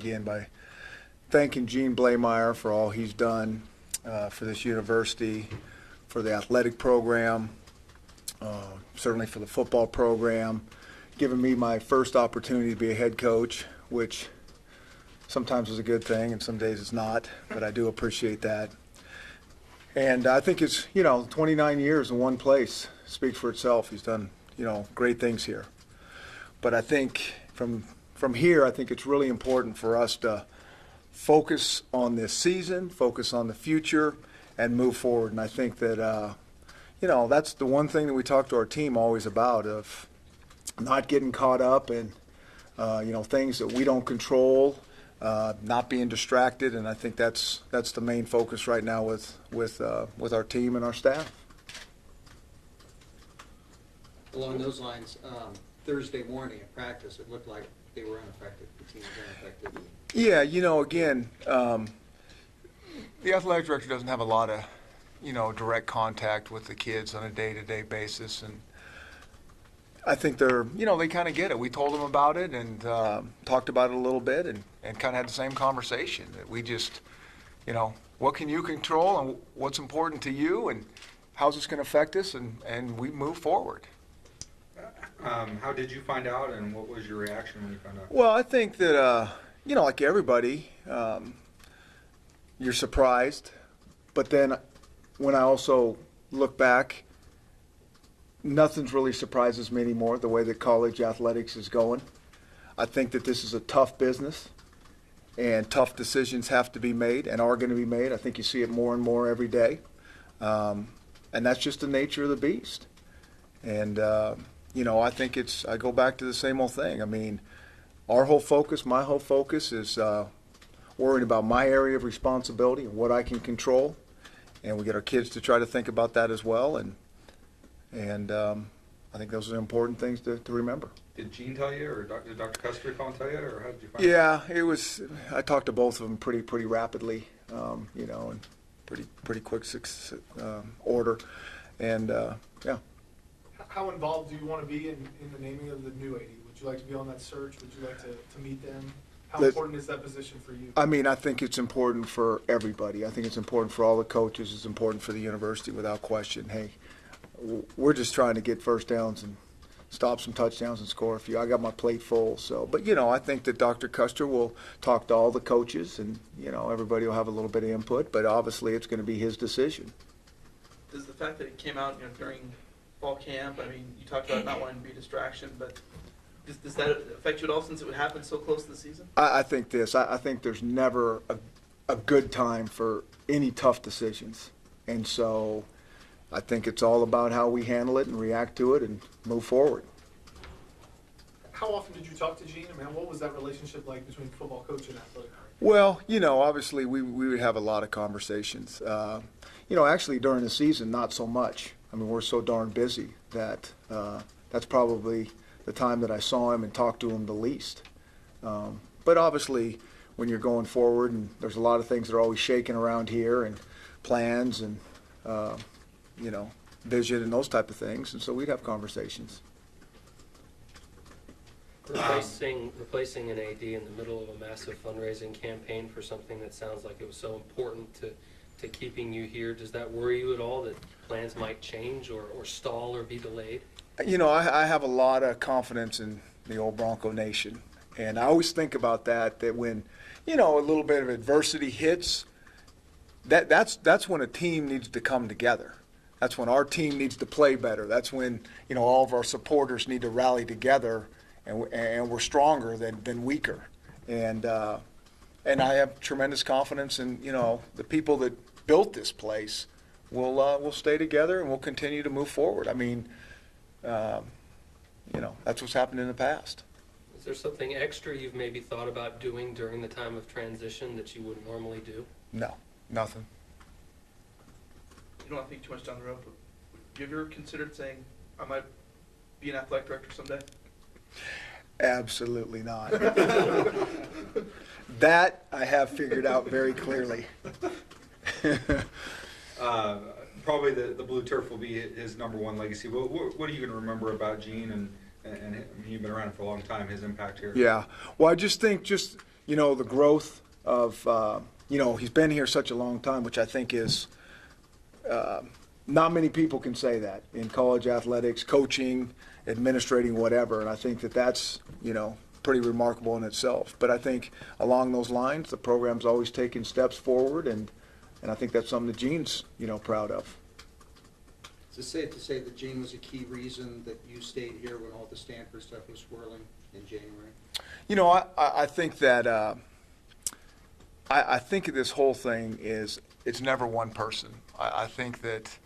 begin by thanking Gene Bleymaier for all he's done for this university, for the athletic program, certainly for the football program, giving me my first opportunity to be a head coach, which sometimes is a good thing and some days it's not, but I do appreciate that. And I think it's, 29 years in one place speaks for itself. He's done, great things here. But I think from here, I think it's really important for us to focus on this season, focus on the future, and move forward. And I think that, that's the one thing that we talk to our team always about, of not getting caught up in, things that we don't control, not being distracted. And I think that's the main focus right now with our team and our staff. Along those lines, Thursday morning at practice, it looked like they were unaffected. The team was unaffected. Yeah, again, the athletic director doesn't have a lot of, direct contact with the kids on a day-to-day basis, and I think they're, they kind of get it. We told them about it and talked about it a little bit and kind of had the same conversation. That we just, what can you control and what's important to you and how's this going to affect us, and we move forward. How did you find out, and what was your reaction when you found out? Well, I think that, like everybody, you're surprised. But then when I also look back, nothing's really surprises me anymore, the way that college athletics is going. I think that this is a tough business, and tough decisions have to be made and are going to be made. I think you see it more and more every day. And that's just the nature of the beast. And, I think I go back to the same old thing. I mean, my whole focus is worrying about my area of responsibility and what I can control. And we get our kids to try to think about that as well. And I think those are important things to remember. Did Gene tell you, or did Dr. Custer call and tell you, or how did you find out? Yeah, it was. I talked to both of them pretty rapidly, in pretty quick order. And, yeah. How involved do you want to be in the naming of the new AD? Would you like to be on that search? Would you like to meet them? How important is that position for you? I mean, I think it's important for everybody. I think it's important for all the coaches. It's important for the university without question. Hey, we're just trying to get first downs and stop some touchdowns and score a few. I got my plate full. So, but, I think that Dr. Custer will talk to all the coaches and, everybody will have a little bit of input. But obviously it's going to be his decision. Does the fact that it came out during fall camp, I mean, you talked about not wanting to be a distraction, but does that affect you at all since it would happen so close to the season? I think this. I think there's never a good time for any tough decisions. And so I think it's all about how we handle it and react to it and move forward. How often did you talk to Gene? I mean, what was that relationship like between football coach and athletic director? Well, obviously we would have a lot of conversations. Actually during the season, not so much. I mean, we're so darn busy that that's probably the time that I saw him and talked to him the least. But obviously, when you're going forward, and there's a lot of things that are always shaking around here, and plans and, vision and those type of things, and so we'd have conversations. Replacing an AD in the middle of a massive fundraising campaign for something that sounds like it was so important to keeping you here, does that worry you at all, that plans might change or stall or be delayed? I have a lot of confidence in the old Bronco Nation. And I always think about that when, a little bit of adversity hits, that's when a team needs to come together. That's when our team needs to play better. That's when, all of our supporters need to rally together, and we're stronger than weaker. And I have tremendous confidence in, the people that built this place will stay together and we'll continue to move forward. I mean, that's what's happened in the past. Is there something extra you've maybe thought about doing during the time of transition that you wouldn't normally do? No, nothing. You don't want to think too much down the road, but have you ever considered saying, I might be an athletic director someday? Absolutely not. That I have figured out very clearly. Probably the blue turf will be his number one legacy. What are you going to remember about Gene and you've been around for a long time, his impact here? Yeah. Well, I just think the growth of, he's been here such a long time, which I think is, not many people can say that in college athletics, coaching, administrating, whatever. And I think that that's, pretty remarkable in itself. But I think along those lines, the program's always taken steps forward, and I think that's something that Gene's, proud of. Is it safe to say that Gene was a key reason that you stayed here when all the Stanford stuff was swirling in January? I think that I think this whole thing is, it's never one person. I think that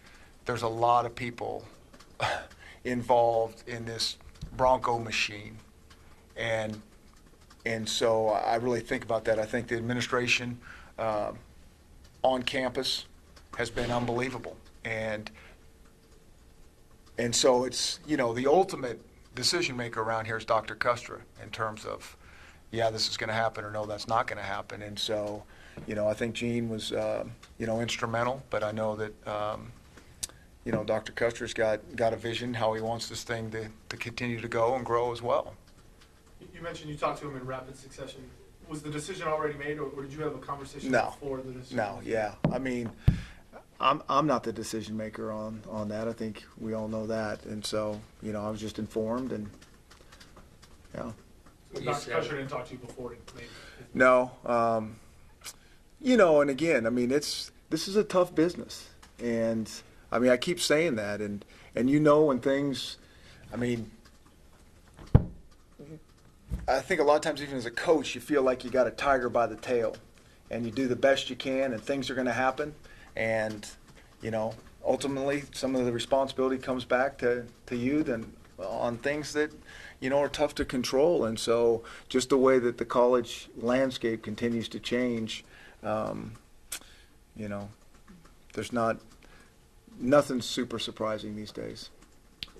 there's a lot of people involved in this Bronco machine, and so I really think about that. I think the administration on campus has been unbelievable, and so it's, the ultimate decision maker around here is Dr. Custra in terms of, yeah, this is going to happen, or no, that's not going to happen. And so, I think Gene was, instrumental, but I know that, Dr. Custer's got a vision how he wants this thing to continue to go and grow as well. You mentioned you talked to him in rapid succession. Was the decision already made, or did you have a conversation No. before the decision? No, yeah. I mean, I'm not the decision maker on that. I think we all know that. And so, I was just informed, and, yeah. So You Dr. said- Crusher didn't talk to you before he made it? No, and again, I mean, this is a tough business, and I mean, I keep saying that, and when things, I mean, I think a lot of times, even as a coach, you feel like you got a tiger by the tail, and you do the best you can, and things are going to happen, and ultimately, some of the responsibility comes back to you then on things that are tough to control. And so just the way that the college landscape continues to change, there's nothing super surprising these days.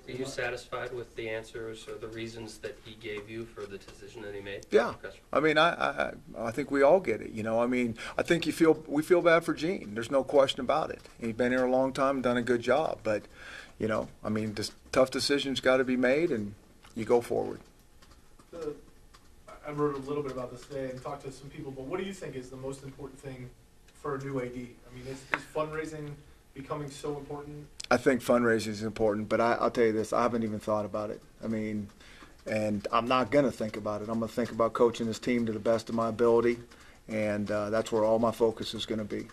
Are you satisfied with the answers or the reasons that he gave you for the decision that he made? Yeah. Dr. Custer? I mean, I think we all get it, I mean, I think we feel bad for Gene. There's no question about it. He's been here a long time, done a good job, but, I mean, this tough decisions got to be made, and you go forward. I wrote a little bit about this today and talked to some people, but what do you think is the most important thing for a new AD? I mean, is fundraising becoming so important? I think fundraising is important, but I'll tell you this, I haven't even thought about it. I mean, and I'm not going to think about it. I'm going to think about coaching this team to the best of my ability, and that's where all my focus is going to be.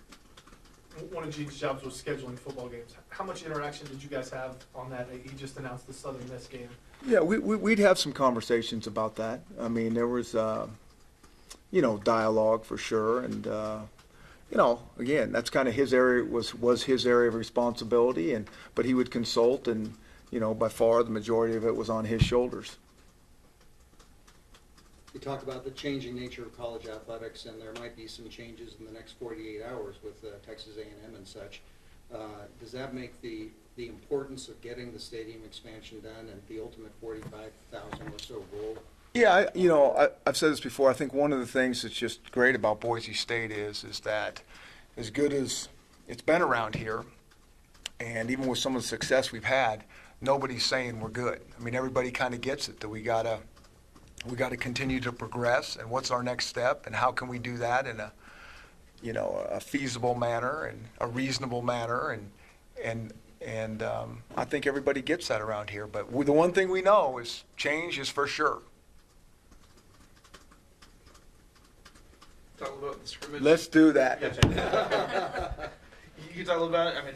One of Gene's jobs was scheduling football games. How much interaction did you guys have on that? He just announced the Southern Miss game. Yeah, we'd have some conversations about that. I mean, there was, dialogue for sure, and again, that's kind of his area, was his area of responsibility, but he would consult, and by far the majority of it was on his shoulders. You talk about the changing nature of college athletics, and there might be some changes in the next 48 hours with Texas A&M and such. Does that make the importance of getting the stadium expansion done and the ultimate 45,000 or so goal? Yeah, I've said this before. I think one of the things that's just great about Boise State is that as good as it's been around here, and even with some of the success we've had, nobody's saying we're good. I mean, everybody kind of gets it, that we gotta continue to progress, and what's our next step, and how can we do that in a feasible manner and a reasonable manner, and I think everybody gets that around here. But the one thing we know is change is for sure. Talk about the scrimmage. Let's do that. You can talk about it. I mean,